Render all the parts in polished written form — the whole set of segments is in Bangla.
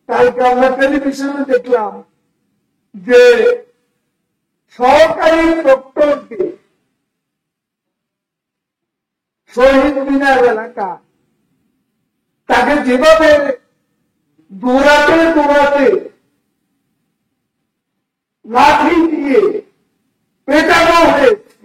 কালকে আমরা টেলিভিশনে দেখলাম যে সরকারি প্রক্টরকে শহীদ মিনার এলাকা তাকে যেভাবে দৌড়াতে দৌড়াতে লাঠি দিয়ে পেটানো হয়েছে,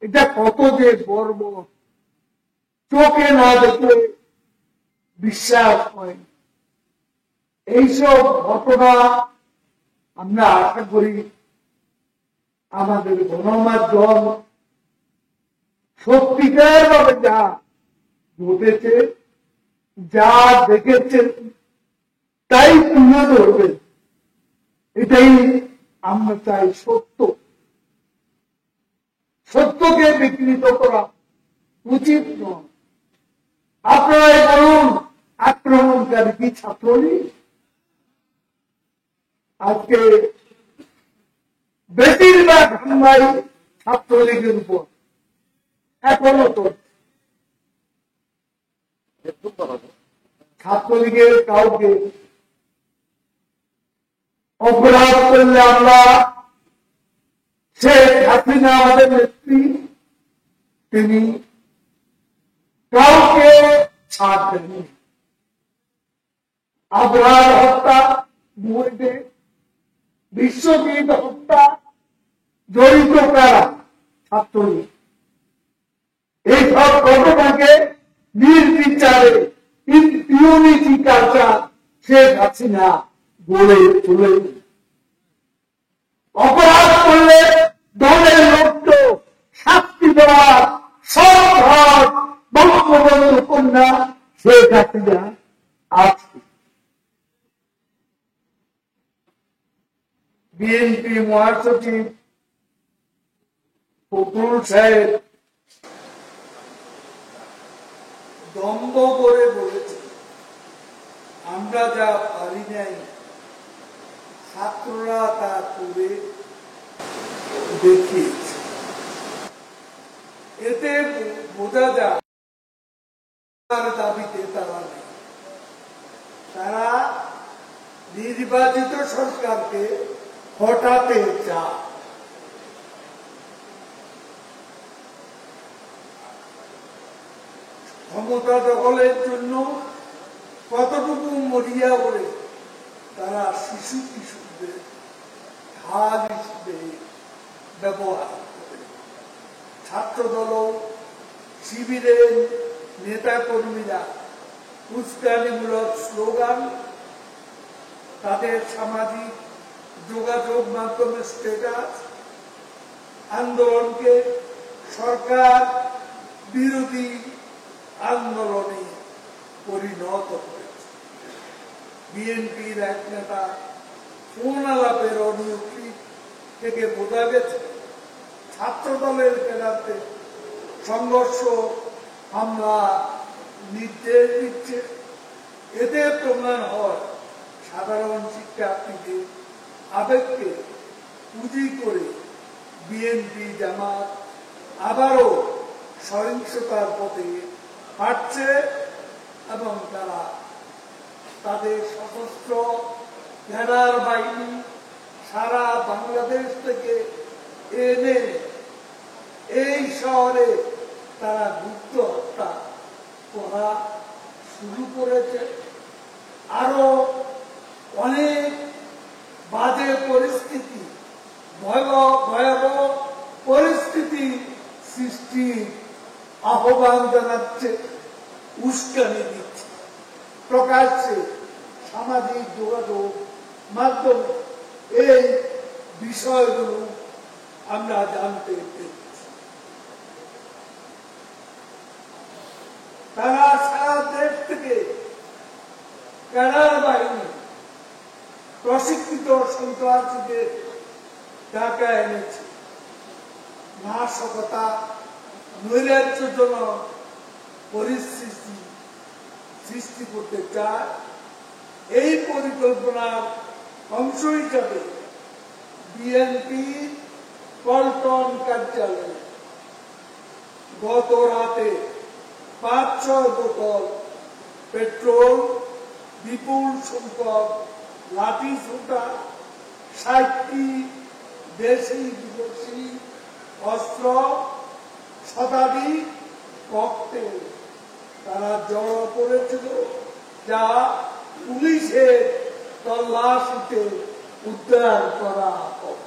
এটা কত যে বর্বর, চোখে না দেখলে বিশ্বাস হয়। এইসব ঘটনা আমরা আশা করি আমাদের গণমাধ্যম সত্যিকার ভাবে যা ঘটেছে, যা দেখেছেন তাই তুলে ধরবে। এটাই আমরা চাই। সত্যকে বিকৃত করা উচিত নয়। আপনারাই বলুন, আক্রমণকারী কি ছাত্রলীগ? আজকে বেশিরভাগ হামলাই ছাত্রলীগের উপর এখনো তো ছাত্রলীগের কাউকে অপরাধ করলে আমরা শেখ হাসিনা আমাদের নেত্রী, তিনি কাউকে ছাড় দেননি। আবরার হত্যা, মুহূর্তে বিশ্বজিৎ হত্যা জড়িত কারা? ছাত্রলীগ। এইসব ঘটনাকে নির্বিচারে ইম্পিউনিটি কালচার শেখ হাসিনা গড়ে তোলে। অপরাধ করলে দলের লোককে শাস্তি দেওয়ার সব ঘর বঙ্গবন্ধু কন্যা শেখ হাসিনা আছে। বিএনপি মহাসচিব ফখরুল সাহেব দম্ভ করে বলেছে, আমরা যা পারি নাই ছাত্ররা তা করে দেখিয়েছে। এতে বোঝা যায় দাবিতে তারা নেই। তারা নির্বাচিত সরকারকে হটাতে চায়। ক্ষমতা দখলের জন্য কতটুকু মরিয়া বলে তারা শিশু কিশোরদের ঢাল হিসেবে ব্যবহার করে। ছাত্রদল, শিবিরের নেতা কর্মীরা উস্কানিমূলক স্লোগান, তাদের সামাজিক যোগাযোগ মাধ্যমে স্ট্যাটাস আন্দোলনকে সরকার বিরোধী আন্দোলনে পরিণত করেছে। বিএনপির এক নেতা ফোন আলাপের অডিও ক্লিপ থেকে বোঝা গেছে ছাত্র দলের কেন্দ্রে সংঘর্ষ, হামলা নির্দেশ দিচ্ছে। এতে প্রমাণ হয় সাধারণ শিক্ষার্থীদের আবেগকে পুঁজি করে বিএনপি জামাত আবারও সহিংসতার পথে হাঁটছে এবং তারা তাদের সশস্ত্র ঘেরার বাহিনী সারা বাংলাদেশ থেকে এনে এই শহরে তারা গুপ্ত হত্যা করা শুরু করেছে। আরো অনেক বাজে পরিস্থিতি, ভয়াবহ পরিস্থিতি সৃষ্টি আহ্বান জানাচ্ছে, উস্কানি দিচ্ছে। প্রকাশ্যে সামাজিক যোগাযোগ মাধ্যমে এই বিষয়গুলো আমরা জানতে পেরেছি। তারা সারা দেশ থেকে ক্যাডার বাহিনী প্রশিক্ষিত সন্ত্রাসীদের ঢাকা এনেছে। নাশকতা, নৈরাজ্যজনক পরিস্থিতি সৃষ্টি করতে চায়। এই পরিকল্পনার অংশ হিসাবে বিএনপি পল্টন কার্যালয়ে গত রাতে 5-6 বোতল পেট্রোল বিপুল সংখ্যক লাঠি ছোটা, ৬০টি দেশি বিদেশি অস্ত্র, শতাধিক ককটেল তারা জড়ো করেছিল, যা পুলিশের তল্লাশিতে উদ্ধার করা হয়।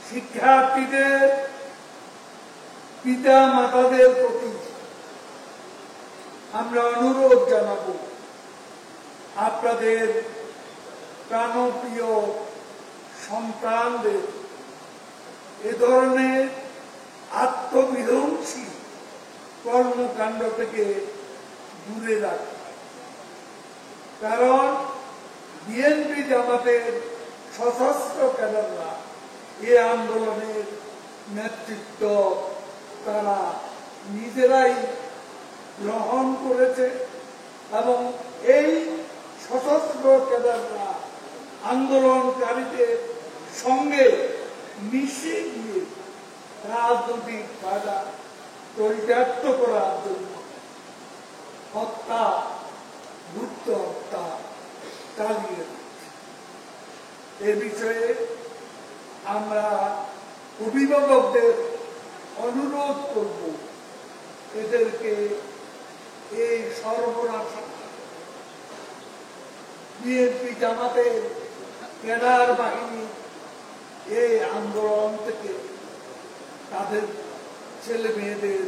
শিক্ষার্থীদের পিতা মাতাদের প্রতি আমরা অনুরোধ জানাবো, আপনাদের প্রাণপ্রিয় সন্তানদের এ ধরনের আত্মবিধ্বংসী কর্মকাণ্ড থেকে দূরে রাখা। কারণ বিএনপি জামাতের সশস্ত্র ক্যাডাররা এ আন্দোলনের নেতৃত্ব তারা নিজেরাই গ্রহণ করেছে এবং এই সশস্ত্র ক্যাডাররা আন্দোলনকারীদের সঙ্গে মিশে গিয়ে রাজনৈতিক ফায়দা চরিতার্থ করার জন্য হত্যা, গুপ্ত হত্যা চালিয়ে দিচ্ছে। এ বিষয়ে আমরা অভিভাবকদের অনুরোধ করব, এদেরকে এই সর্বনাশ বিএনপি জামাতের ক্যাডার বাহিনী এই আন্দোলন থেকে তাদের ছেলে মেয়েদের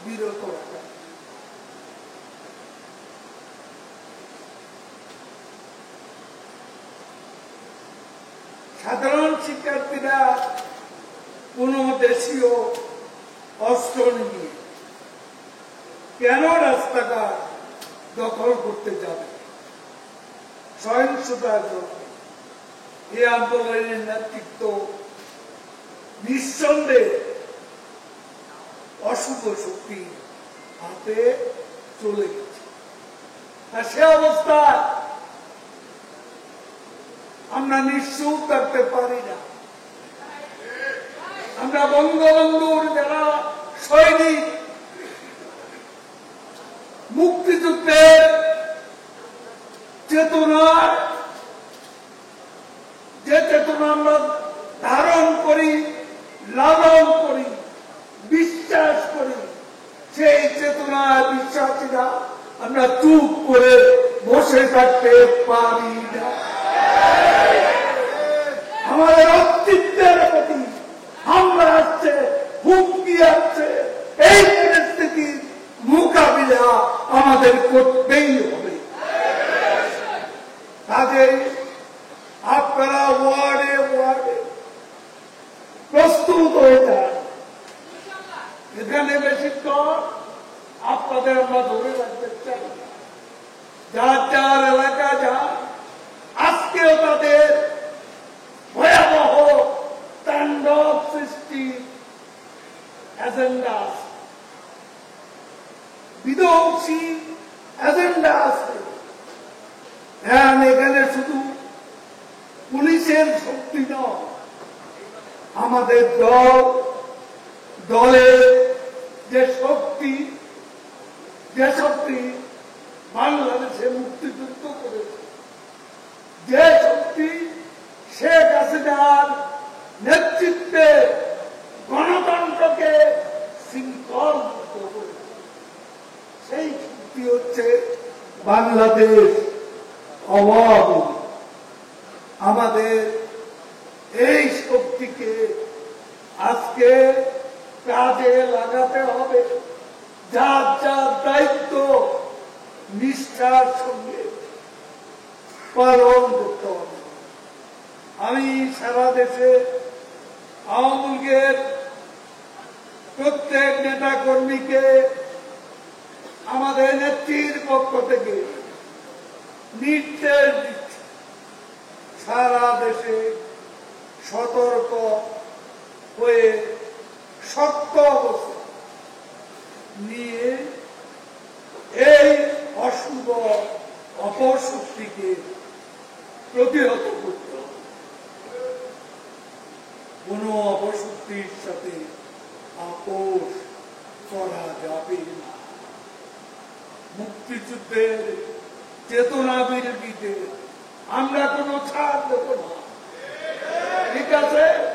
বিরত রাখা। সাধারণ শিক্ষার্থীরা কোন দেশীয় অস্ত্র নিয়ে কেন রাস্তাঘাট দখল করতে যাবে? সহিংসতার জন্য এই আন্দোলনের নেতৃত্ব নিঃসন্দেহে অশুভ শক্তি হাতে চলে গেছে। আর সে অবস্থায় আমরা নিশ্চুপ থাকতে পারি না। আমরা বঙ্গবন্ধুর যারা সৈনিক, মুক্তিযুদ্ধের চেতনা, যে চেতনা আমরা ধারণ করি, লালন করি, বিশ্বাস করি, সেই চেতনায় বিশ্বাসীরা আমরা চুপ করে বসে থাকতে পারি না। আমাদের অস্তিত্বের প্রতি হামলা আসছে, হুমকি আসছে, এই পরিস্থিতির মোকাবিলা আমাদের করতেই হবে। কাজেই আপনারা ওয়ার্ডে ওয়ার্ডে প্রস্তুত হয়ে যান। এখানে বেশিক্ষণ আপনাদের আমরা ধরে রাখতে চাই। যার যার এলাকা যান, আজকেও তাদের ভয়াবহ তাণ্ডব সৃষ্টি এজেন্ডা আছে, বিধ্বংসী এজেন্ডা আছে। এখানে শুধু পুলিশের শক্তি নয়, আমাদের দলের যে শক্তি বাংলাদেশে মুক্তিযুদ্ধ করেছে, যে শক্তি শেখ হাসিনার নেতৃত্বে গণতন্ত্রকে শৃঙ্খলমুক্ত করেছে, সেই শক্তি হচ্ছে বাংলাদেশ আওয়ামী লীগ। আমাদের এই শক্তিকে আজকে কাজে লাগাতে হবে, যার যার দায়িত্ব নিষ্ঠার সঙ্গে পালন করতে হবে। আমি সারা দেশে আওয়ামী লীগের প্রত্যেক নেতা কর্মীকে আমাদের নেত্রীর পক্ষ থেকে নির্দেশ দিচ্ছি, সারা দেশে সতর্ক হয়ে শক্ত অবস্থা নিয়ে এই অশুভ অপর শক্তিকে প্রতিহত করতে হবে। কোন অপশক্তির সাথে আপোষ করা যাবে না। মুক্তিযুদ্ধের চেতনা বিরোধীতে আমরা কোনো ছাড় দেব না। ঠিক আছে?